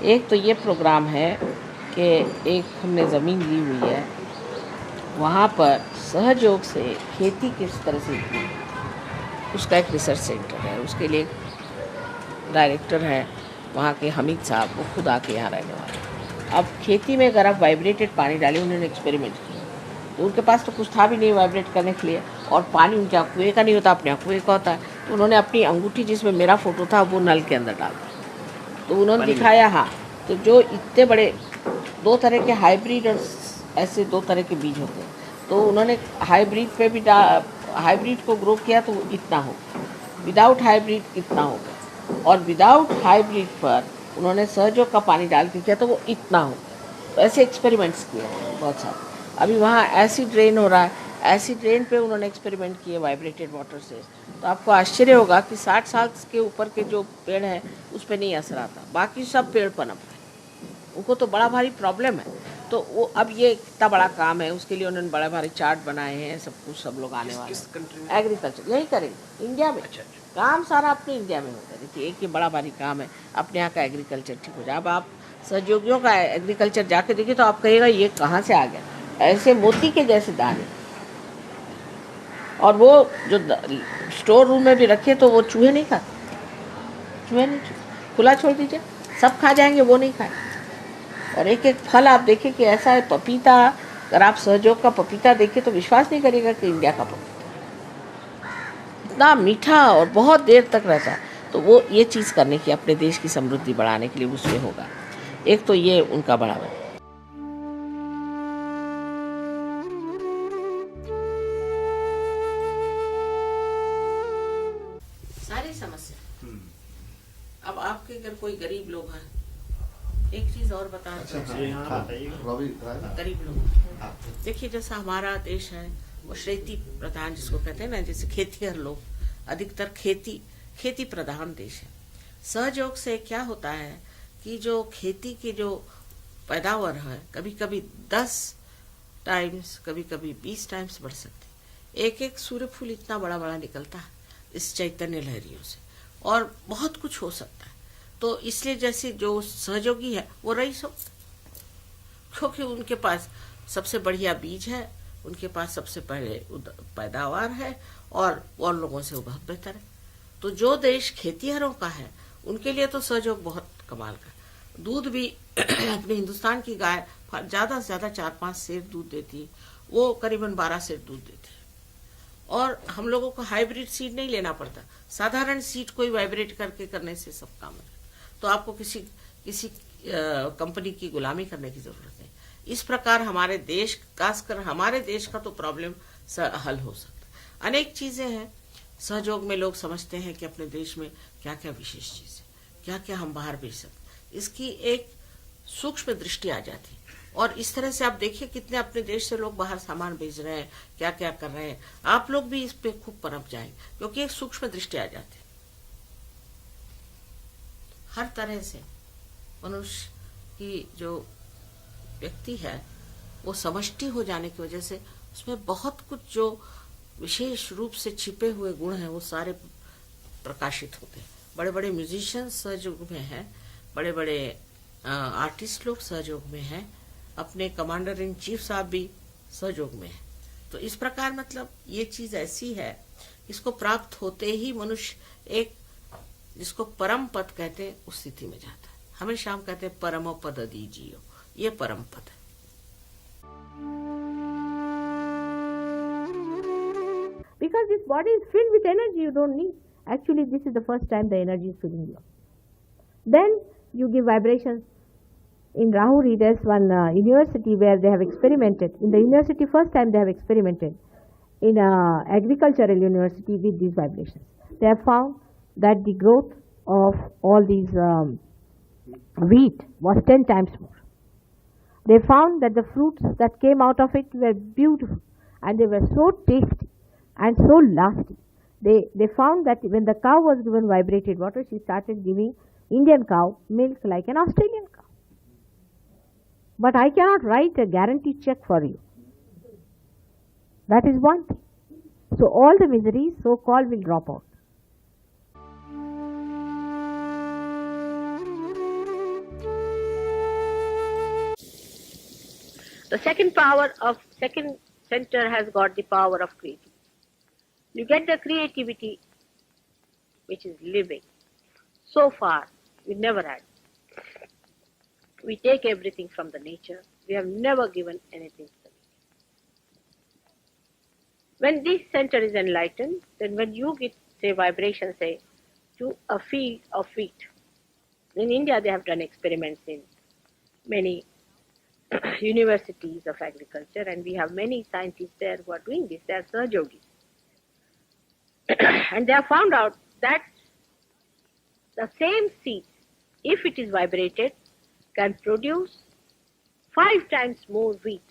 एक तो ये प्रोग्राम है कि एक हमने ज़मीन ली हुई है, वहाँ पर सहयोग से खेती किस तरह से की, उसका एक रिसर्च सेंटर है। उसके लिए डायरेक्टर हैं वहाँ के हमीद साहब, वो खुद आके यहाँ रहने वाले। अब खेती में अगर आप वाइब्रेटेड पानी डालें, उन्होंने एक्सपेरिमेंट किया, तो उनके पास तो कुछ था भी नहीं वाइब्रेट करने के लिए, और पानी उनके यहाँ कुएँ का नहीं होता, अपने यहाँ कुएँ का होता है। तो उन्होंने अपनी अंगूठी जिसमें मेरा फ़ोटो था वो नल के अंदर डाल दी, तो उन्होंने दिखाया। हाँ, तो जो इतने बड़े दो तरह के हाइब्रिड और ऐसे दो तरह के बीज होते हैं, तो उन्होंने हाइब्रिड पे भी हाइब्रिड को ग्रो किया तो इतना हो, विदाउट हाइब्रिड इतना हो गया, और विदाउट हाइब्रिड पर उन्होंने सहयोग का पानी डाल के किया तो वो इतना हो। तो ऐसे एक्सपेरिमेंट्स किए हैं बहुत सारे। अभी वहाँ एसिड रेन हो रहा है, एसिड रेन पे उन्होंने एक्सपेरिमेंट किए वाइब्रेटेड वाटर से। तो आपको आश्चर्य होगा कि 60 साल के ऊपर के जो पेड़ हैं उस पर नहीं असर आता, बाकी सब पेड़ पनप रहे। उनको तो बड़ा भारी प्रॉब्लम है। तो वो अब ये कितना बड़ा काम है, उसके लिए उन्होंने बड़ा भारी चार्ट बनाए हैं, सब कुछ, सब लोग आने वाले हैं। एग्रीकल्चर यही करेंगे इंडिया में। अच्छा। काम सारा अपने इंडिया में होता है। देखिए, एक ये बड़ा भारी काम है, अपने यहाँ का एग्रीकल्चर ठीक हो जाए। अब आप सहयोगियों का एग्रीकल्चर जाके देखिए तो आप कहिएगा ये कहाँ से आ गया, ऐसे मोती के जैसे दाने, और वो जो स्टोर रूम में भी रखे तो वो चूहे नहीं खाते, चूहे नहीं, खुला छोड़ दीजिए सब खा जाएंगे, वो नहीं खाए। और एक एक फल आप देखें कि ऐसा है, पपीता, अगर आप सहयोग का पपीता देखें तो विश्वास नहीं करेगा कि इंडिया का पपीता इतना मीठा और बहुत देर तक रहता है। तो वो ये चीज़ करने की, अपने देश की समृद्धि बढ़ाने के लिए उसमें होगा। एक तो ये उनका बढ़ावा है। सारी समस्या। अब आपके अगर कोई गरीब लोग हैं, एक चीज़ और बता गरीब लोग, देखिए जैसा हमारा देश है वो खेती प्रधान जिसको कहते हैं ना, जैसे खेतीहर लोग, अधिकतर खेती प्रधान देश है। सहयोग से क्या होता है कि जो खेती की जो पैदावार है कभी कभी 10 टाइम्स, कभी कभी 20 टाइम्स बढ़ सकती है। एक एक सूर्यफूल इतना बड़ा बड़ा निकलता है इस चैतन्य लहरियों से, और बहुत कुछ हो सकता है। तो इसलिए जैसे जो सहयोगी है वो रईस हो, क्योंकि उनके पास सबसे बढ़िया बीज है, उनके पास सबसे पहले पैदावार है, और लोगों से वो बहुत बेहतर है। तो जो देश खेतीहरों का है उनके लिए तो सहयोग बहुत कमाल का। दूध भी अपने हिंदुस्तान की गाय ज़्यादा से ज़्यादा 4-5 सेर दूध देती है, वो करीबन 12 सेर दूध देती है। और हम लोगों को हाइब्रिड सीड नहीं लेना पड़ता, साधारण सीड कोई वाइब्रेट करके करने से सब काम है। तो आपको किसी कंपनी की गुलामी करने की जरूरत नहीं। इस प्रकार हमारे देश, खासकर हमारे देश का तो प्रॉब्लम हल हो सकता। अनेक चीजें हैं सहयोग में, लोग समझते हैं कि अपने देश में क्या क्या विशेष चीज है, क्या क्या हम बाहर भेज सकते, इसकी एक सूक्ष्म दृष्टि आ जाती। और इस तरह से आप देखिए कितने अपने देश से लोग बाहर सामान भेज रहे हैं, क्या क्या कर रहे हैं। आप लोग भी इस पे खूब पनप जाएंगे, क्योंकि एक सूक्ष्म दृष्टि आ जाती है। हर तरह से मनुष्य की जो व्यक्ति है वो समष्टि हो जाने की वजह से उसमें बहुत कुछ जो विशेष रूप से छिपे हुए गुण हैं वो सारे प्रकाशित होते हैं। बड़े बड़े म्यूजिशियंस सहयोग में हैं, बड़े बड़े आर्टिस्ट लोग सहयोग में हैं, अपने कमांडर इन चीफ साहब भी सहयोग में हैं। तो इस प्रकार मतलब ये चीज ऐसी है, इसको प्राप्त होते ही मनुष्य एक, जिसको परम पद कहते हैं, उस स्थिति में जाता है। हमेशा हम कहते हैं परम पद दीजियो, ये परम पद है। Because this body is filled with energy you don't need. Actually, this is the first time the energy is filling you. Then you give vibrations. In Rahuri, there's one university where they have experimented. In the university, first time they have experimented in agricultural university with these vibrations. They have found that the growth of all these wheat was 10 times more. They found that the fruits that came out of it were beautiful and they were so tasty and so lasting. They found that when the cow was given vibrated water, she started giving Indian cow milk like an Australian cow. But I cannot write a guarantee check for you. That is one thing. So all the miseries so-called will drop out. The second center has got the power of creativity. You get the creativity which is living. So far, we never had. We take everything from the nature. We have never given anything to the nature. When this center is enlightened, then when you get, say, vibration, say, to a field of wheat. In India, they have done experiments in many universities of agriculture, and we have many scientists there who are doing this. They are Sahajogis. And they have found out that the same seed, if it is vibrated, can produce 5 times more wheat.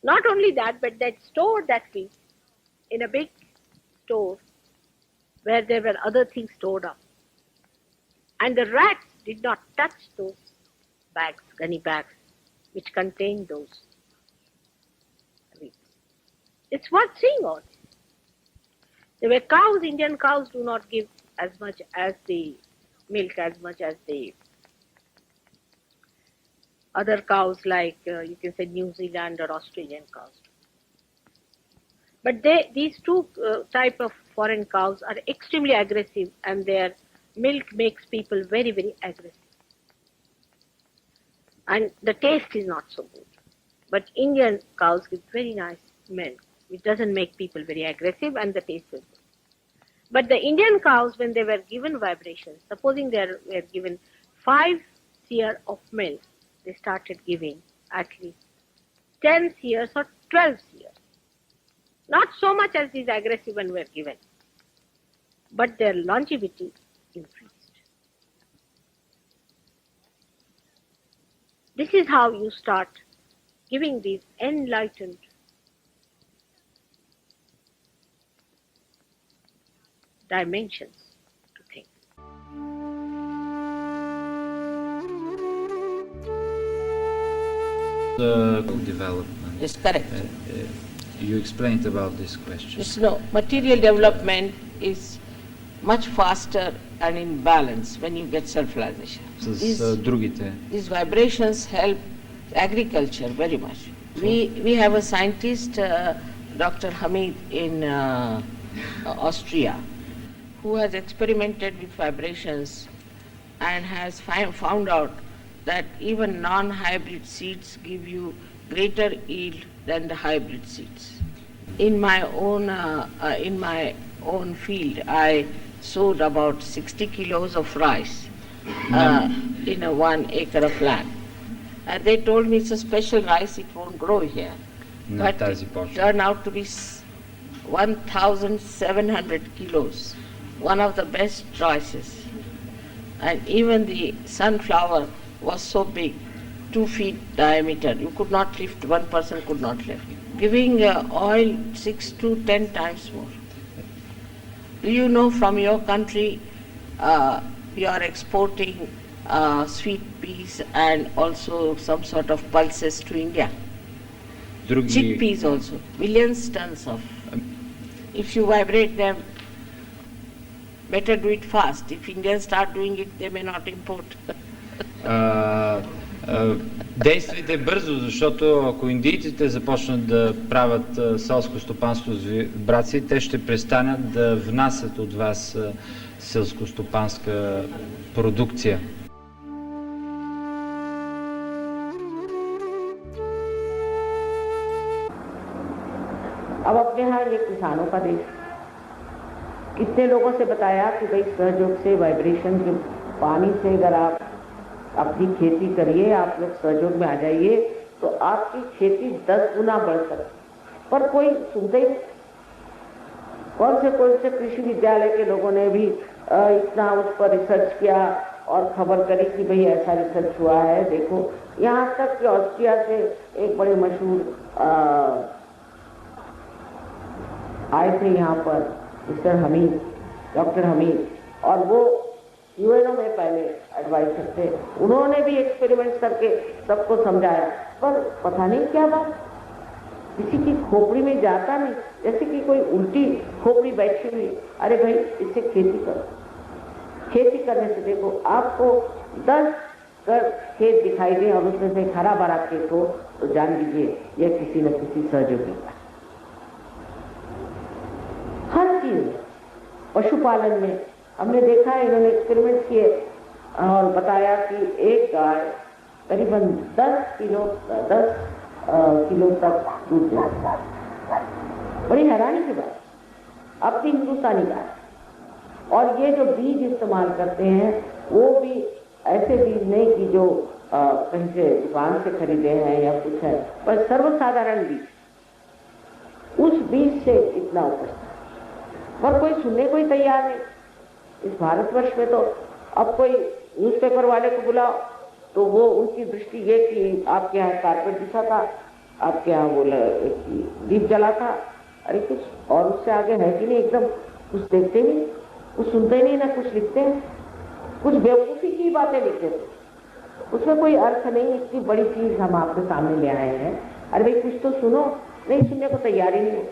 Not only that, but they stored that wheat in a big store where there were other things stored up. And the rats did not touch those bags, gunny bags, which contained those wheat. It's worth seeing all this. There were cows. Indian cows do not give as much as the milk, as much as the other cows like you can say New Zealand or Australian cows. But these two type of foreign cows are extremely aggressive, and their milk makes people very, very aggressive. And the taste is not so good. But Indian cows give very nice milk, which doesn't make people very aggressive, and the taste is good. But the Indian cows, when they were given vibrations, supposing they were given 5 seer of milk, they started giving at least 10 seers or 12 seers. Not so much as these aggressive ones were given, but their longevity increased. This is how you start giving these enlightened dimensions to things. The development. It's correct. You explained about this question. No, material development is much faster and in balance when you get self-realization. С другите. These vibrations help agriculture very much. We have a scientist, Dr. Hamid in Austria, who has experimented with vibrations and has found out that even non-hybrid seeds give you greater yield than the hybrid seeds. In my own field, I sowed about 60 kilos of rice in a 1 acre of land. And they told me it's a special rice, it won't grow here. But it turned out to be 1,700 kilos, one of the best rices. And even the sunflower was so big, 2 feet diameter. You could not lift, one person could not lift. Giving oil 6 to 10 times more. Do you know from your country you are exporting sweet peas and also some sort of pulses to India? Chickpeas also, millions tons of. If you vibrate them, better do it fast. If Indians start doing it, they may not import. Действайте бързо, защото ако индийците започнат да правят селско стопанство с вибрации, те ще престанат да внасят от вас селско-стопанска продукция. अब अपने यहाँ ये किसानों का देश, कितने लोगों से बताया कि भाई सहयोग से वाइब्रेशन के पानी से अगर आप अपनी खेती करिए, आप लोग सहयोग में आ जाइए तो आपकी खेती 10 गुना बढ़ सकती, पर कोई सुनते ही नहीं। कौन से कृषि विद्यालय के लोगों ने भी इतना उस पर रिसर्च किया और खबर करी कि भाई ऐसा रिसर्च हुआ है। देखो, यहाँ तक कि ऑस्ट्रिया से एक बड़े मशहूर आए थे यहाँ पर मिस्टर हमीद, डॉक्टर हमीद, और वो यूएनओ में पहले एडवाइजर थे। उन्होंने भी एक्सपेरिमेंट्स करके सबको समझाया, पर पता नहीं क्या बात किसी की खोपड़ी में जाता नहीं, जैसे कि कोई उल्टी खोपड़ी बैठी हुई। अरे भाई, इससे खेती करो, खेती करने से देखो आपको 10 कर खेत दिखाई दे और उसमें से हरा भरा खेत हो तो जान लीजिए यह किसी न किसी सहयोगी का। हर चीज पशुपालन में हमने देखा है, इन्होंने एक्सपेरिमेंट किए और बताया कि एक गाय करीबन 10 किलो तक दूध देती है। बड़ी हैरानी की बात, अपनी हिंदुस्तानी गाय। और ये जो बीज इस्तेमाल करते हैं वो भी ऐसे बीज नहीं कि जो कहीं से दुकान से खरीदे हैं या कुछ है, पर सर्वसाधारण बीज। उस बीज से इतना उपज पर कोई सुनने को ही तैयार नहीं। इस भारतवर्ष में तो अब कोई न्यूज़पेपर वाले को बुलाओ तो वो उनकी दृष्टि ये कि आपके यहाँ कारपेट बिछा था, आपके यहाँ वो दीप जला था, अरे कुछ और उससे आगे है कि नहीं। एकदम कुछ देखते नहीं, कुछ सुनते नहीं, ना कुछ लिखते हैं, कुछ बेवकूफ़ी की बातें लिखते थे, उसमें कोई अर्थ नहीं। इतनी बड़ी चीज़ हम आपके सामने ले आए हैं, अरे भाई कुछ तो सुनो, नहीं सुनने को तैयार ही नहीं।